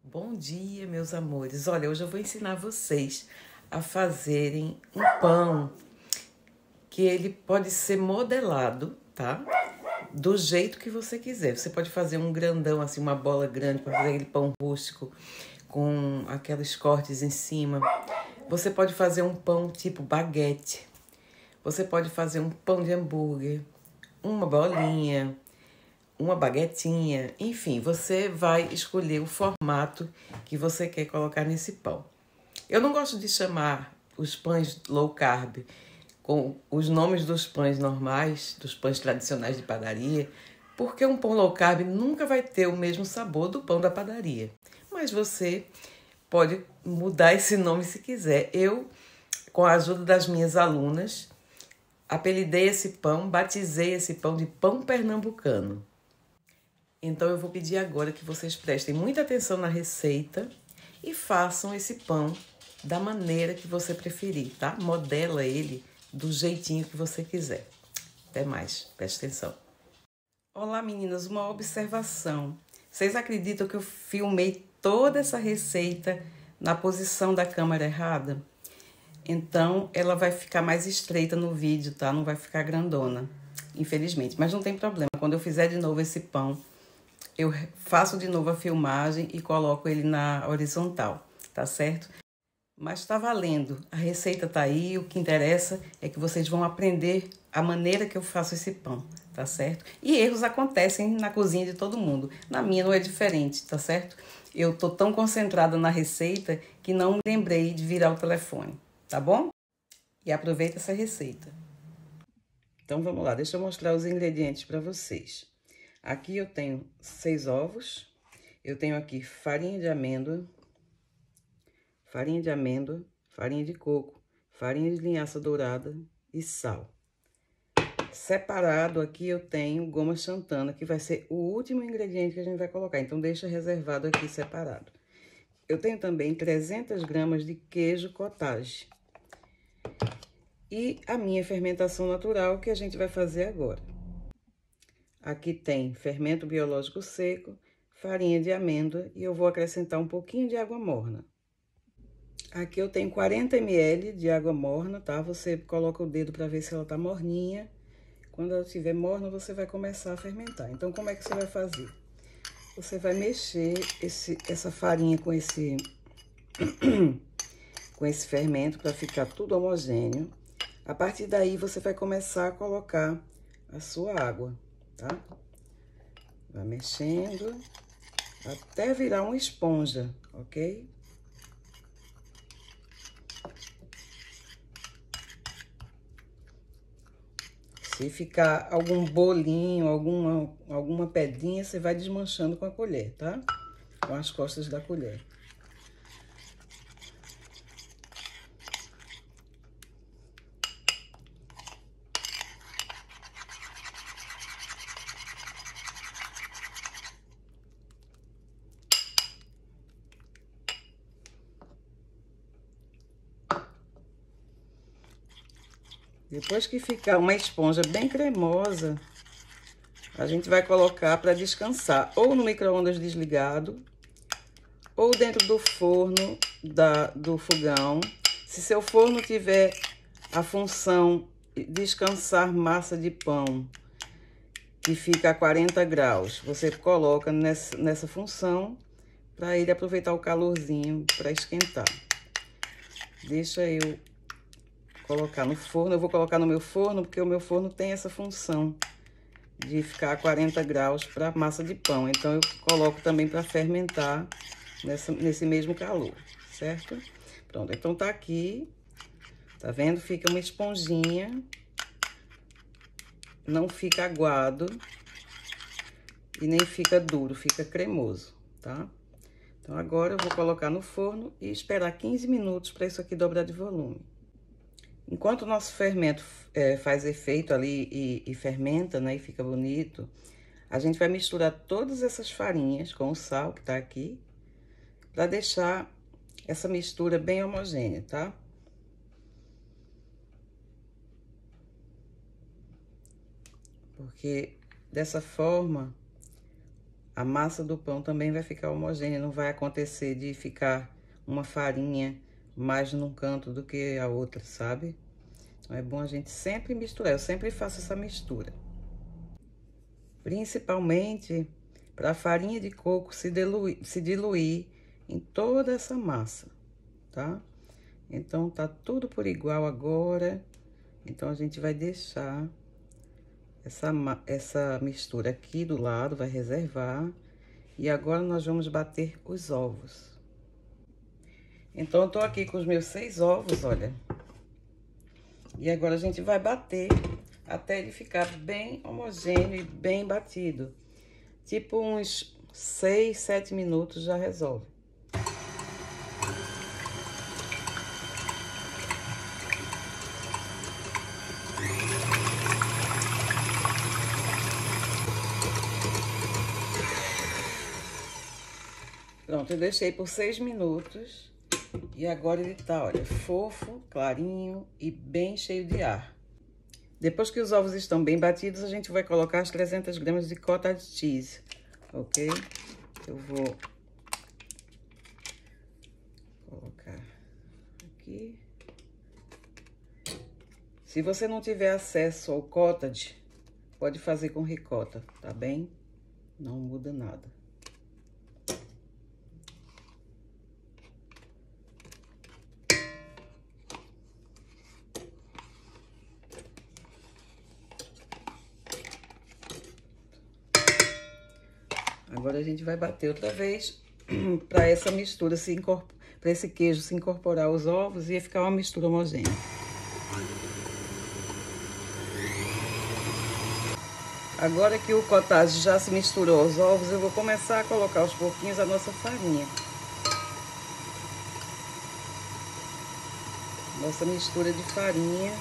Bom dia, meus amores. Olha, hoje eu vou ensinar vocês a fazerem um pão que ele pode ser modelado, tá? Do jeito que você quiser. Você pode fazer um grandão, assim, uma bola grande para fazer aquele pão rústico com aqueles cortes em cima. Você pode fazer um pão tipo baguete. Você pode fazer um pão de hambúrguer, uma bolinha, uma baguetinha, enfim, você vai escolher o formato que você quer colocar nesse pão. Eu não gosto de chamar os pães low carb com os nomes dos pães normais, dos pães tradicionais de padaria, porque um pão low carb nunca vai ter o mesmo sabor do pão da padaria. Mas você pode mudar esse nome se quiser. Eu, com a ajuda das minhas alunas, apelidei esse pão, batizei esse pão de pão pernambucano. Então eu vou pedir agora que vocês prestem muita atenção na receita e façam esse pão da maneira que você preferir, tá? Modela ele do jeitinho que você quiser. Até mais, preste atenção. Olá meninas, uma observação. Vocês acreditam que eu filmei toda essa receita na posição da câmera errada? Então ela vai ficar mais estreita no vídeo, tá? Não vai ficar grandona, infelizmente. Mas não tem problema, quando eu fizer de novo esse pão, eu faço de novo a filmagem e coloco ele na horizontal, tá certo? Mas tá valendo, a receita tá aí, o que interessa é que vocês vão aprender a maneira que eu faço esse pão, tá certo? E erros acontecem na cozinha de todo mundo, na minha não é diferente, tá certo? Eu tô tão concentrada na receita que não me lembrei de virar o telefone, tá bom? E aproveita essa receita. Então vamos lá, deixa eu mostrar os ingredientes para vocês. Aqui eu tenho 6 ovos, eu tenho aqui farinha de amêndoa, farinha de coco, farinha de linhaça dourada e sal. Separado aqui eu tenho goma xantana, que vai ser o último ingrediente que a gente vai colocar, então deixa reservado aqui separado. Eu tenho também 300 gramas de queijo cottage. E a minha fermentação natural que a gente vai fazer agora. Aqui tem fermento biológico seco, farinha de amêndoa e eu vou acrescentar um pouquinho de água morna. Aqui eu tenho 40 ml de água morna, tá? Você coloca o dedo para ver se ela tá morninha. Quando ela estiver morna, você vai começar a fermentar. Então, como é que você vai fazer? Você vai mexer essa farinha com esse fermento para ficar tudo homogêneo. A partir daí, você vai começar a colocar a sua água, tá? Vai mexendo até virar uma esponja, ok? Se ficar algum bolinho, alguma pedrinha, você vai desmanchando com a colher, tá? Com as costas da colher. Depois que ficar uma esponja bem cremosa, a gente vai colocar para descansar ou no micro-ondas desligado ou dentro do forno do fogão. Se seu forno tiver a função descansar massa de pão, que fica a 40 graus, você coloca nessa função para ele aproveitar o calorzinho para esquentar. Deixa eu colocar no forno, eu vou colocar no meu forno, porque o meu forno tem essa função de ficar a 40 graus para massa de pão. Então, eu coloco também para fermentar nesse mesmo calor, certo? Pronto, então tá aqui, tá vendo? Fica uma esponjinha, não fica aguado e nem fica duro, fica cremoso, tá? Então, agora eu vou colocar no forno e esperar 15 minutos para isso aqui dobrar de volume. Enquanto o nosso fermento faz efeito ali e fermenta, né, e fica bonito, a gente vai misturar todas essas farinhas com o sal que tá aqui, para deixar essa mistura bem homogênea, tá? Porque dessa forma a massa do pão também vai ficar homogênea, não vai acontecer de ficar uma farinha mais num canto do que a outra, sabe? Então, é bom a gente sempre misturar, eu sempre faço essa mistura. Principalmente para a farinha de coco se diluir em toda essa massa, tá? Então, tá tudo por igual agora. Então, a gente vai deixar essa mistura aqui do lado, vai reservar. E agora, nós vamos bater os ovos. Então, eu tô aqui com os meus 6 ovos, olha. E agora, a gente vai bater até ele ficar bem homogêneo e bem batido. Tipo, uns 6, 7 minutos já resolve. Pronto, eu deixei por 6 minutos. E agora ele tá, olha, fofo, clarinho e bem cheio de ar. Depois que os ovos estão bem batidos, a gente vai colocar as 300 gramas de cottage cheese, ok? Eu vou colocar aqui. Se você não tiver acesso ao cottage, pode fazer com ricota, tá bem? Não muda nada. Agora a gente vai bater outra vez para essa mistura para esse queijo se incorporar aos ovos e ficar uma mistura homogênea. Agora que o cottage já se misturou aos ovos, eu vou começar a colocar aos pouquinhos a nossa farinha. Nossa mistura de farinha.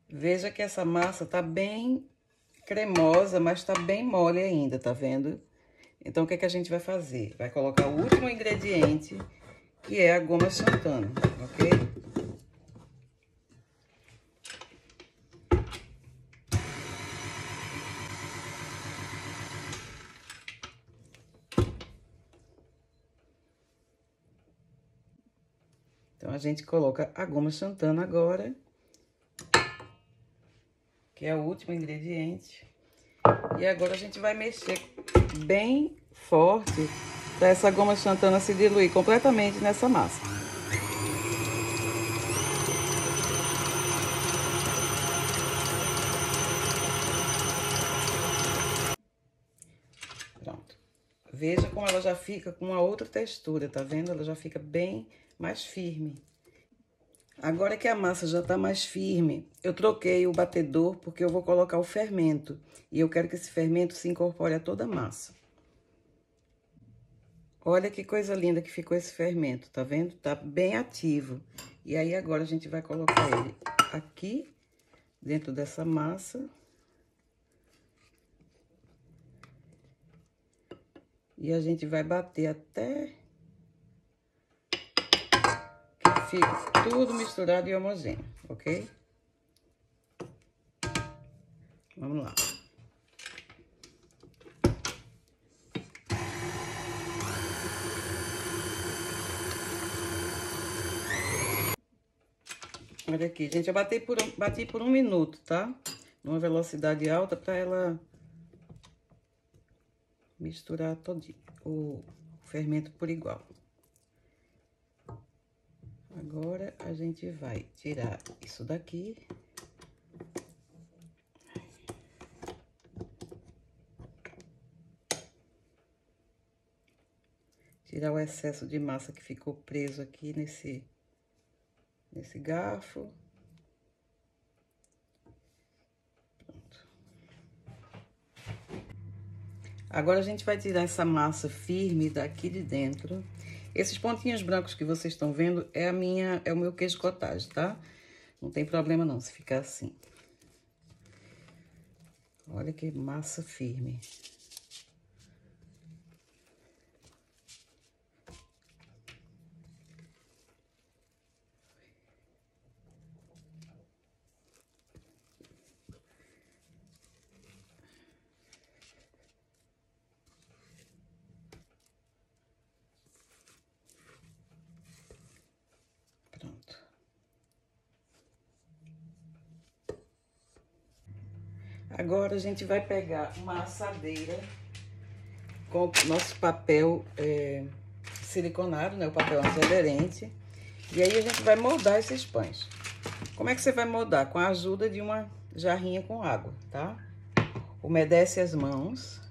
Veja que essa massa tá bem cremosa, mas tá bem mole ainda, tá vendo? Então, o que é que a gente vai fazer? Vai colocar o último ingrediente, que é a goma xantana, ok? Então, a gente coloca a goma xantana agora, que é o último ingrediente. E agora a gente vai mexer bem forte para essa goma xantana se diluir completamente nessa massa. Pronto. Veja como ela já fica com uma outra textura, tá vendo? Ela já fica bem mais firme. Agora que a massa já tá mais firme, eu troquei o batedor porque eu vou colocar o fermento. E eu quero que esse fermento se incorpore a toda a massa. Olha que coisa linda que ficou esse fermento, tá vendo? Tá bem ativo. E aí, agora a gente vai colocar ele aqui, dentro dessa massa. E a gente vai bater até que fique tudo misturado e homogêneo, ok? Vamos lá. Olha aqui, gente, eu bati por 1 minuto, tá? Numa velocidade alta para ela misturar todinho o fermento por igual. Agora, a gente vai tirar isso daqui. Tirar o excesso de massa que ficou preso aqui nesse garfo. Pronto. Agora, a gente vai tirar essa massa firme daqui de dentro Esses pontinhos brancos que vocês estão vendo é o meu queijo cottage, tá? Não tem problema não se ficar assim. Olha que massa firme. Pronto. Agora a gente vai pegar uma assadeira com nosso papel siliconado, né? O papel antiaderente. E aí a gente vai moldar esses pães. Como é que você vai moldar? Com a ajuda de uma jarrinha com água, tá? Umedece as mãos.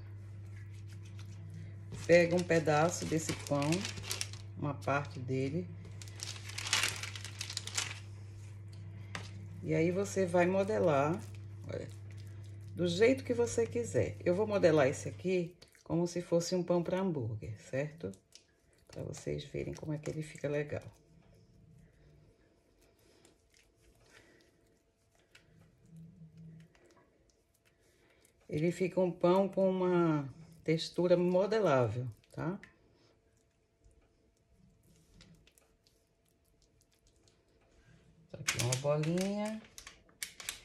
Pega um pedaço desse pão, uma parte dele. E aí você vai modelar, olha, do jeito que você quiser. Eu vou modelar esse aqui como se fosse um pão para hambúrguer, certo? Para vocês verem como é que ele fica legal. Ele fica um pão com uma textura modelável, tá? Aqui uma bolinha,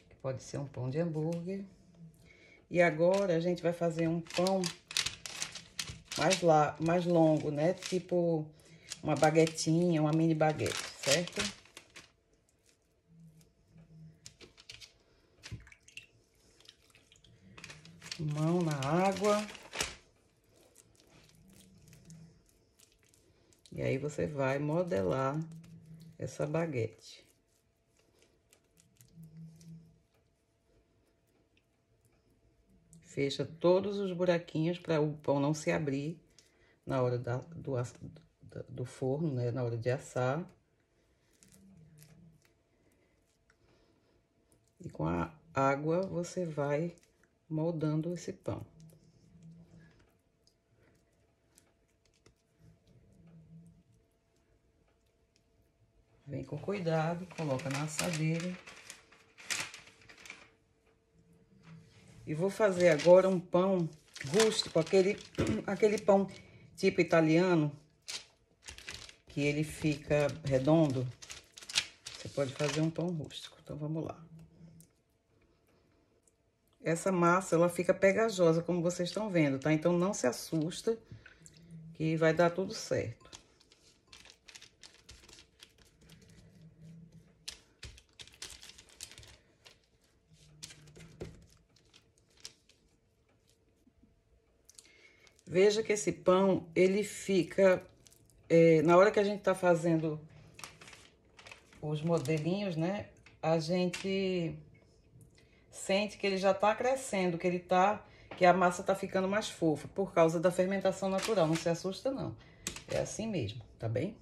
que pode ser um pão de hambúrguer. E agora a gente vai fazer um pão mais longo, né? Tipo uma baguetinha, uma mini baguete, certo? Mão na água. E aí você vai modelar essa baguete. Fecha todos os buraquinhos para o pão não se abrir na hora do forno, né? Na hora de assar. E com a água você vai moldando esse pão. Vem com cuidado, coloca na assadeira. E vou fazer agora um pão rústico, aquele pão tipo italiano, que ele fica redondo. Você pode fazer um pão rústico, então vamos lá. Essa massa, ela fica pegajosa, como vocês estão vendo, tá? Então não se assusta, que vai dar tudo certo. Veja que esse pão, ele fica... na hora que a gente tá fazendo os modelinhos, né? A gente sente que ele já tá crescendo, que a massa tá ficando mais fofa, por causa da fermentação natural. Não se assusta, não. É assim mesmo, tá bem?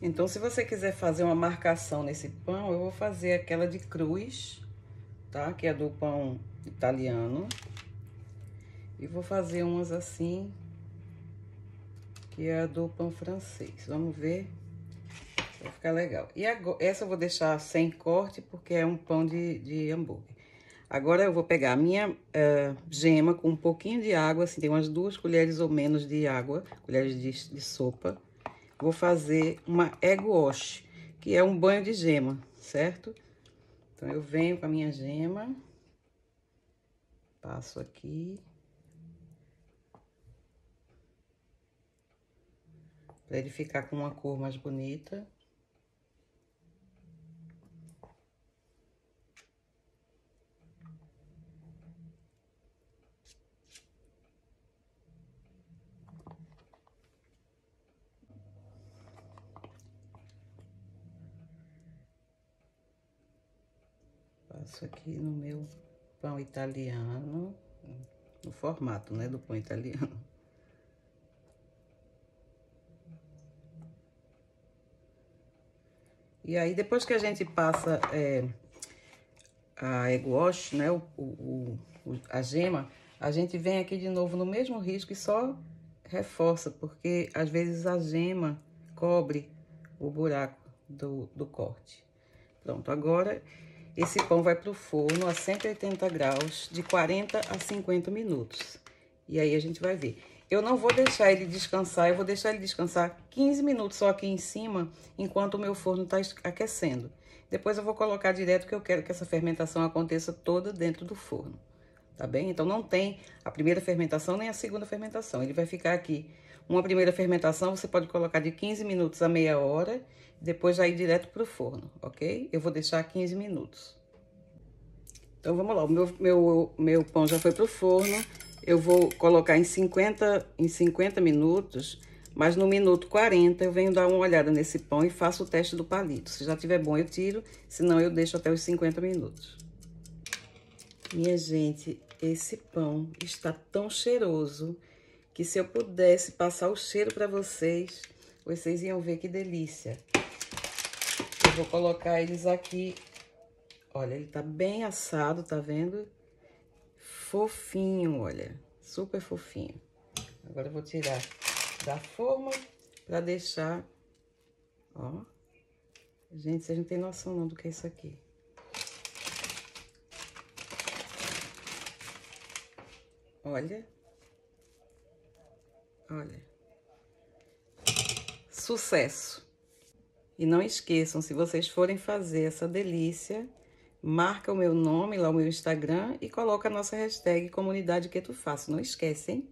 Então, se você quiser fazer uma marcação nesse pão, eu vou fazer aquela de cruz, tá? Que é do pão italiano. E vou fazer umas assim, que é a do pão francês. Vamos ver, vai ficar legal. E agora, essa eu vou deixar sem corte, porque é um pão de hambúrguer. Agora eu vou pegar a minha gema com um pouquinho de água, assim, tem umas 2 colheres ou menos de água, colheres de sopa. Vou fazer uma egg wash, que é um banho de gema, certo? Então, eu venho com a minha gema, passo aqui. Para ele ficar com uma cor mais bonita. Passo aqui no meu pão italiano, no formato, né, do pão italiano. E aí, depois que a gente passa a egg wash, né, a gema, a gente vem aqui de novo no mesmo risco e só reforça, porque às vezes a gema cobre o buraco do corte. Pronto, agora esse pão vai pro forno a 180 graus, de 40 a 50 minutos. E aí a gente vai ver. Eu não vou deixar ele descansar, eu vou deixar ele descansar 15 minutos só aqui em cima, enquanto o meu forno tá aquecendo. Depois eu vou colocar direto, que eu quero que essa fermentação aconteça toda dentro do forno, tá bem? Então não tem a primeira fermentação nem a segunda fermentação. Ele vai ficar aqui. Uma primeira fermentação você pode colocar de 15 minutos a meia hora, depois já ir direto pro forno, ok? Eu vou deixar 15 minutos. Então vamos lá, o meu pão já foi pro forno. Eu vou colocar em 50 minutos, mas no minuto 40 eu venho dar uma olhada nesse pão e faço o teste do palito. Se já tiver bom, eu tiro, senão eu deixo até os 50 minutos. Minha gente, esse pão está tão cheiroso que se eu pudesse passar o cheiro para vocês, vocês iam ver que delícia. Eu vou colocar eles aqui. Olha, ele tá bem assado, tá vendo? Fofinho, olha, super fofinho. Agora eu vou tirar da forma para deixar, ó. Gente, vocês não têm noção não do que é isso aqui. Olha. Olha. Sucesso! E não esqueçam, se vocês forem fazer essa delícia, marca o meu nome lá, o meu Instagram, e coloca a nossa hashtag Comunidade Que Tu Faço. Não esquece, hein?